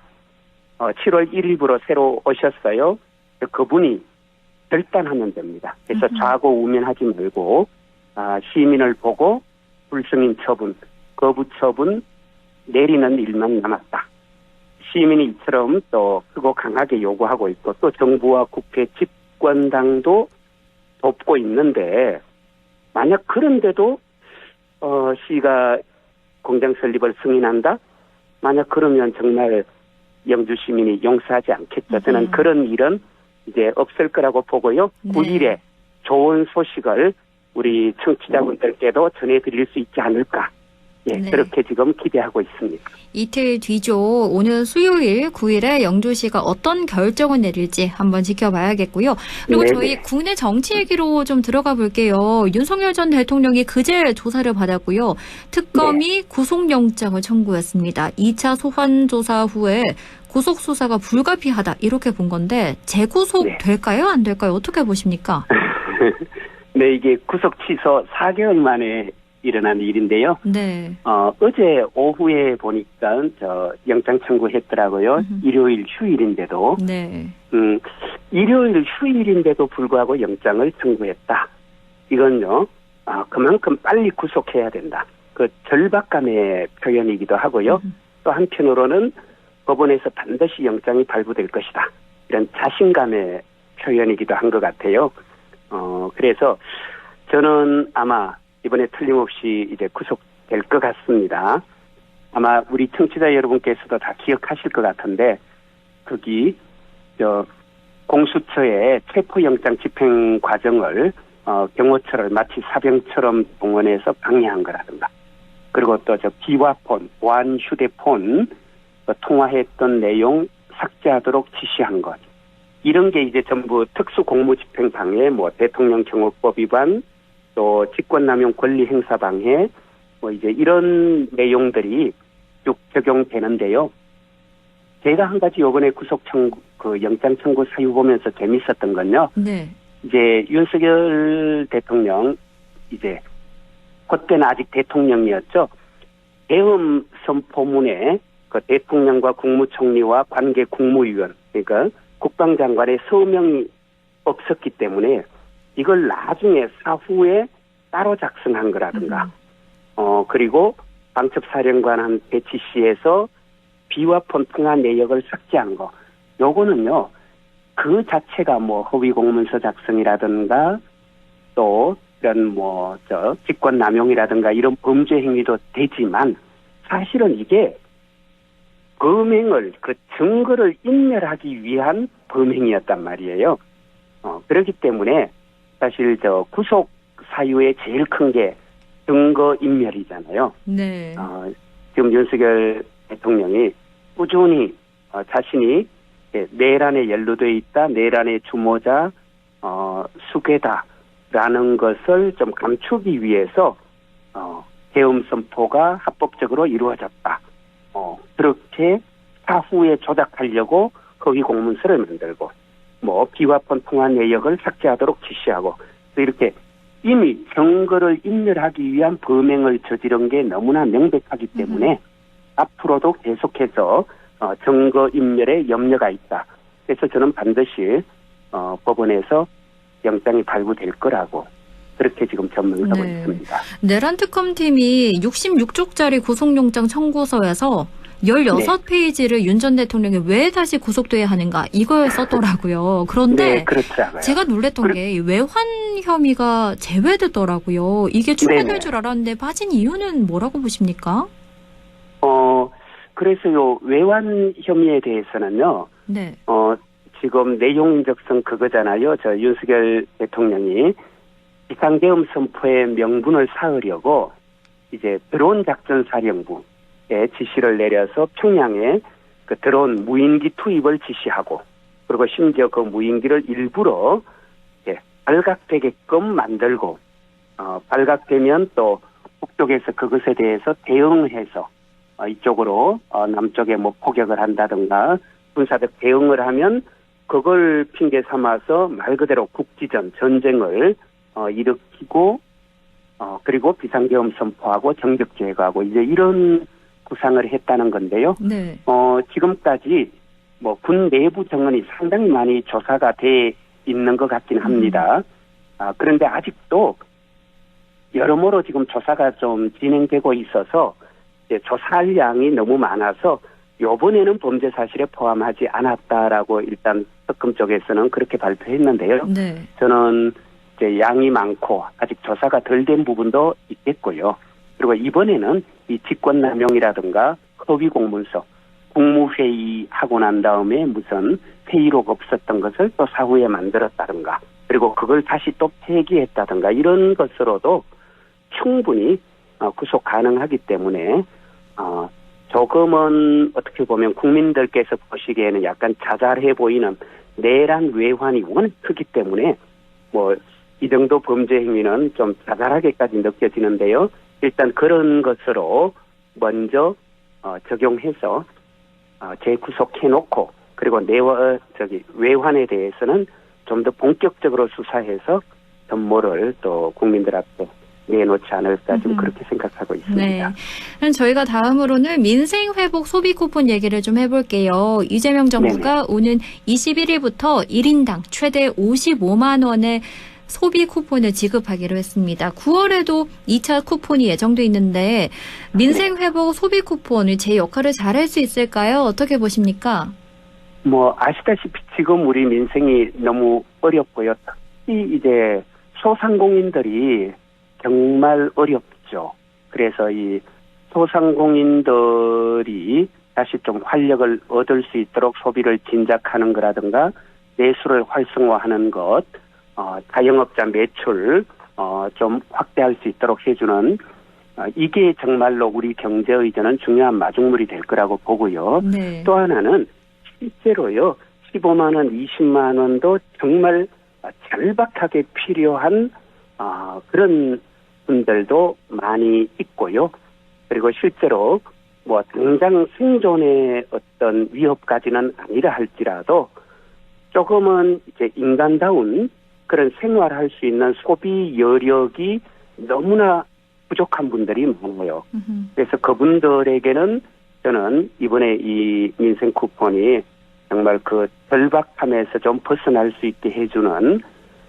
7월 1일부로 새로 오셨어요. 그분이 결단하면 됩니다. 그래서 좌고우면하지 말고 시민을 보고 불승인 처분, 거부 처분 내리는 일만 남았다. 시민이 이처럼 또 크고 강하게 요구하고 있고 또 정부와 국회 집권당도 돕고 있는데 만약 그런데도 시가 공장 설립을 승인한다? 만약 그러면 정말 영주 시민이 용서하지 않겠죠. 저는 그런 일은 이제 없을 거라고 보고요. 네. 9일에 좋은 소식을 우리 청취자분들께도 전해드릴 수 있지 않을까. 예, 네. 그렇게 지금 기대하고 있습니다. 이틀 뒤죠. 오늘 수요일 9일에 영주시가 어떤 결정을 내릴지 한번 지켜봐야겠고요. 그리고 네네. 저희 국내 정치 얘기로 좀 들어가 볼게요. 윤석열 전 대통령이 그제 조사를 받았고요. 특검이 구속영장을 청구했습니다. 2차 소환 조사 후에 구속수사가 불가피하다 이렇게 본 건데 재구속 될까요? 안 될까요? 어떻게 보십니까? 네, 이게 구속 취소 4개월 만에 일어난 일인데요. 네. 어제 오후에 보니까 영장 청구했더라고요. 일요일 휴일인데도. 네. 일요일 휴일인데도 불구하고 영장을 청구했다. 이건요. 그만큼 빨리 구속해야 된다. 그 절박감의 표현이기도 하고요. 또 한편으로는 법원에서 반드시 영장이 발부될 것이다. 이런 자신감의 표현이기도 한 것 같아요. 그래서 저는 아마 이번에 틀림없이 이제 구속될 것 같습니다. 아마 우리 청취자 여러분께서도 다 기억하실 것 같은데, 거기, 공수처의 체포영장 집행 과정을, 경호처를 마치 사병처럼 동원해서 방해한 거라든가, 그리고 또 비화폰, 보안 휴대폰, 통화했던 내용 삭제하도록 지시한 것. 이런 게 이제 전부 특수공무집행방해, 대통령 경호법 위반, 또 직권남용 권리행사방해, 이제 이런 내용들이 쭉 적용되는데요. 제가 한 가지 요번에 영장 청구 사유 보면서 재밌었던 건요. 네. 이제 윤석열 대통령, 이제, 그때는 아직 대통령이었죠. 계엄 선포문에 그 대통령과 국무총리와 관계 국무위원, 그러니까 국방장관의 서명이 없었기 때문에 이걸 나중에 사후에 따로 작성한 거라든가, 그리고 방첩사령관한 배치시에서 비화폰 통화 내역을 삭제한 거, 요거는요, 그 자체가 허위 공문서 작성이라든가, 또 이런 직권남용이라든가 이런 범죄 행위도 되지만, 사실은 이게 범행을, 그 증거를 인멸하기 위한 범행이었단 말이에요. 그렇기 때문에 사실 구속 사유의 제일 큰 게 증거인멸이잖아요. 네. 지금 윤석열 대통령이 꾸준히 자신이 내란에 연루되어 있다, 내란의 주모자 수괴다라는 것을 좀 감추기 위해서 계엄 선포가 합법적으로 이루어졌다. 그렇게 사후에 조작하려고 허위 공문서를 만들고 비화폰 통화 내역을 삭제하도록 지시하고 이렇게 이미 증거를 인멸하기 위한 범행을 저지른 게 너무나 명백하기 때문에 앞으로도 계속해서 증거인멸에 염려가 있다. 그래서 저는 반드시 법원에서 영장이 발부될 거라고 그렇게 지금 전망을 하고 있습니다. 내란 특검팀이 66쪽짜리 구속영장 청구서에서 16페이지를 윤 전 대통령이 왜 다시 구속돼야 하는가 이걸 썼더라고요. 그런데 제가 놀랬던 게 외환 혐의가 제외되더라고요. 이게 추가될 줄 알았는데 빠진 이유는 뭐라고 보십니까? 그래서요 외환 혐의에 대해서는요. 네. 지금 내용인적성 그거잖아요. 저 윤석열 대통령이 비상계엄 선포의 명분을 쌓으려고 이제 드론 작전 사령부에 지시를 내려서 평양에 그 드론 무인기 투입을 지시하고 그리고 심지어 그 무인기를 일부러 발각되게끔 만들고 발각되면 또 북쪽에서 그것에 대해서 대응해서 이쪽으로 남쪽에 포격을 한다든가 군사적 대응을 하면 그걸 핑계 삼아서 말 그대로 국지전 전쟁을 일으키고 그리고 비상계엄 선포하고 정적 제거하고 이제 이런 구상을 했다는 건데요. 네. 지금까지 군 내부 정원이 상당히 많이 조사가 돼 있는 것 같긴 합니다. 그런데 아직도 여러모로 지금 조사가 좀 진행되고 있어서 이제 조사할 양이 너무 많아서 이번에는 범죄 사실에 포함하지 않았다라고 일단 특검 쪽에서는 그렇게 발표했는데요. 네. 저는 이제 양이 많고 아직 조사가 덜 된 부분도 있겠고요. 그리고 이번에는 이 직권남용이라든가 허위 공문서, 국무회의 하고 난 다음에 무슨 회의록 없었던 것을 또 사후에 만들었다든가 그리고 그걸 다시 또 폐기했다든가 이런 것으로도 충분히 구속 가능하기 때문에 조금은 어떻게 보면 국민들께서 보시기에는 약간 자잘해 보이는 내란 외환이 워낙 크기 때문에 이 정도 범죄 행위는 좀 자잘하게까지 느껴지는데요. 일단 그런 것으로 먼저 적용해서 재구속해놓고 그리고 외환에 대해서는 좀 더 본격적으로 수사해서 전모를 또 국민들 앞에 내놓지 않을까 좀 그렇게 생각하고 있습니다. 네. 그럼 저희가 다음으로는 민생회복 소비 쿠폰 얘기를 좀 해볼게요. 이재명 정부가 오는 21일부터 1인당 최대 55만 원의 소비 쿠폰을 지급하기로 했습니다. 9월에도 2차 쿠폰이 예정돼 있는데 민생회복 소비 쿠폰이 제 역할을 잘할 수 있을까요? 어떻게 보십니까? 아시다시피 지금 우리 민생이 너무 어렵고요. 특히 이제 소상공인들이 정말 어렵죠. 그래서 이 소상공인들이 다시 좀 활력을 얻을 수 있도록 소비를 진작하는 거라든가 내수를 활성화하는 것, 자영업자 매출 좀 확대할 수 있도록 해주는 이게 정말로 우리 경제 의존은 중요한 마중물이 될 거라고 보고요. 네. 또 하나는 실제로요. 15만 원, 20만 원도 정말 절박하게 필요한 그런 분들도 많이 있고요. 그리고 실제로 당장 생존의 어떤 위협까지는 아니라 할지라도 조금은 이제 인간다운 그런 생활할 수 있는 소비 여력이 너무나 부족한 분들이 많아요. 그래서 그분들에게는 저는 이번에 이 민생 쿠폰이 정말 그 절박함에서 좀 벗어날 수 있게 해주는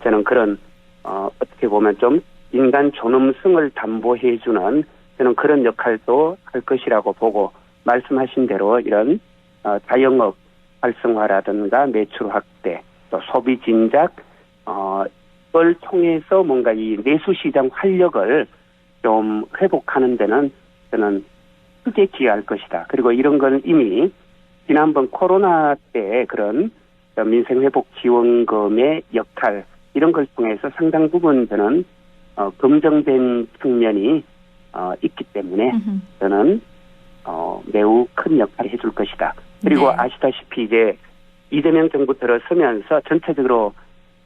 저는 그런 어떻게 보면 좀 인간 존엄성을 담보해주는 저는 그런 역할도 할 것이라고 보고 말씀하신 대로 이런 자영업 활성화라든가 매출 확대 또 소비 진작 을 통해서 뭔가 이 내수시장 활력을 좀 회복하는 데는 저는 크게 기여할 것이다. 그리고 이런 건 이미 지난번 코로나 때 그런 민생회복 지원금의 역할 이런 걸 통해서 상당 부분 저는 긍정된 측면이 있기 때문에 저는 매우 큰 역할을 해줄 것이다. 그리고 네. 아시다시피 이제 이재명 정부 들어서면서 전체적으로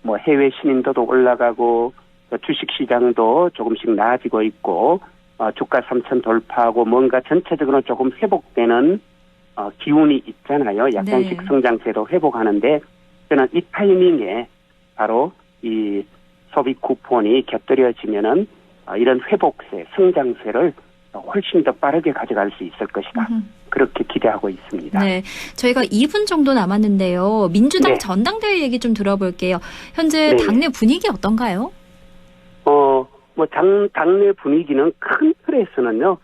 뭐 해외 신인도도 올라가고 주식 시장도 조금씩 나아지고 있고 주가 3천 돌파하고 뭔가 전체적으로 조금 회복되는 기운이 있잖아요. 약간씩 네. 성장세도 회복하는데 저는 이 타이밍에 바로 이 소비 쿠폰이 곁들여지면은 이런 회복세, 성장세를 훨씬 더 빠르게 가져갈 수 있을 것이다. 그렇게 기대하고 있습니다. 네, 저희가 2분 정도 남았는데요. 민주당 네. 전당대회 얘기 좀 들어볼게요. 현재 네. 당내 분위기 어떤가요? 뭐 당내 분위기는 큰 틀에서는요.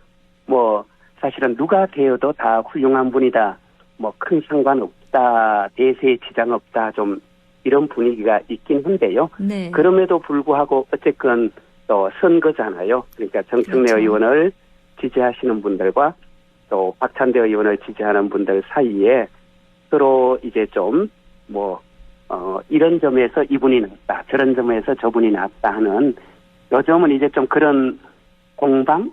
뭐 사실은 누가 되어도 다 훌륭한 분이다. 뭐 큰 상관없다. 대세에 지장 없다. 좀 이런 분위기가 있긴 한데요. 네. 그럼에도 불구하고 어쨌든 또 선거잖아요. 그러니까 정청래 그렇죠. 의원을 지지하시는 분들과 또 박찬대 의원을 지지하는 분들 사이에 서로 이제 좀 이런 점에서 이분이 낫다, 저런 점에서 저분이 낫다 하는 요즘은 이제 좀 그런 공방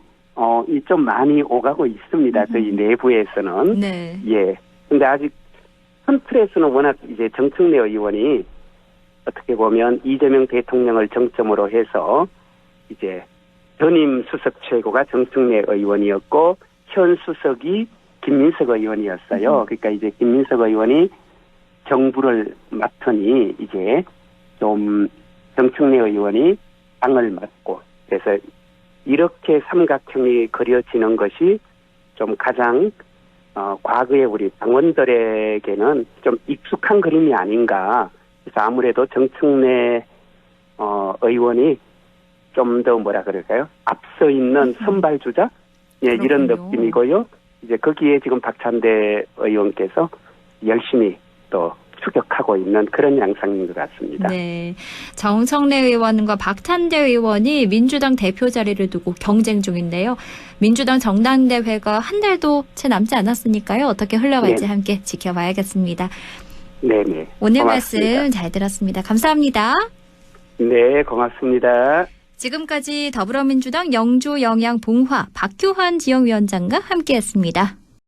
이 좀 많이 오가고 있습니다. 저희 내부에서는. 네. 예. 근데 아직 큰 틀에서는 워낙 이제 정청래 의원이 어떻게 보면 이재명 대통령을 정점으로 해서 이제 전임 수석 최고가 정청래 의원이었고 현 수석이 김민석 의원이었어요. 그러니까 이제 김민석 의원이 정부를 맡으니 이제 좀 정청래 의원이 당을 맡고 그래서 이렇게 삼각형이 그려지는 것이 좀 가장 과거에 우리 당원들에게는 좀 익숙한 그림이 아닌가. 그래서 아무래도 정청래 의원이 좀 더 뭐라 그럴까요? 앞서 있는 선발주자? 예, 이런 느낌이고요. 이제 거기에 지금 박찬대 의원께서 열심히 또 추격하고 있는 그런 양상인 것 같습니다. 네. 정청래 의원과 박찬대 의원이 민주당 대표 자리를 두고 경쟁 중인데요. 민주당 전당대회가 한 달도 채 남지 않았으니까요. 어떻게 흘러갈지 네. 함께 지켜봐야겠습니다. 네네. 오늘 고맙습니다. 말씀 잘 들었습니다. 감사합니다. 네, 고맙습니다. 지금까지 더불어민주당 영주 영양 봉화 박규환 지역위원장과 함께했습니다.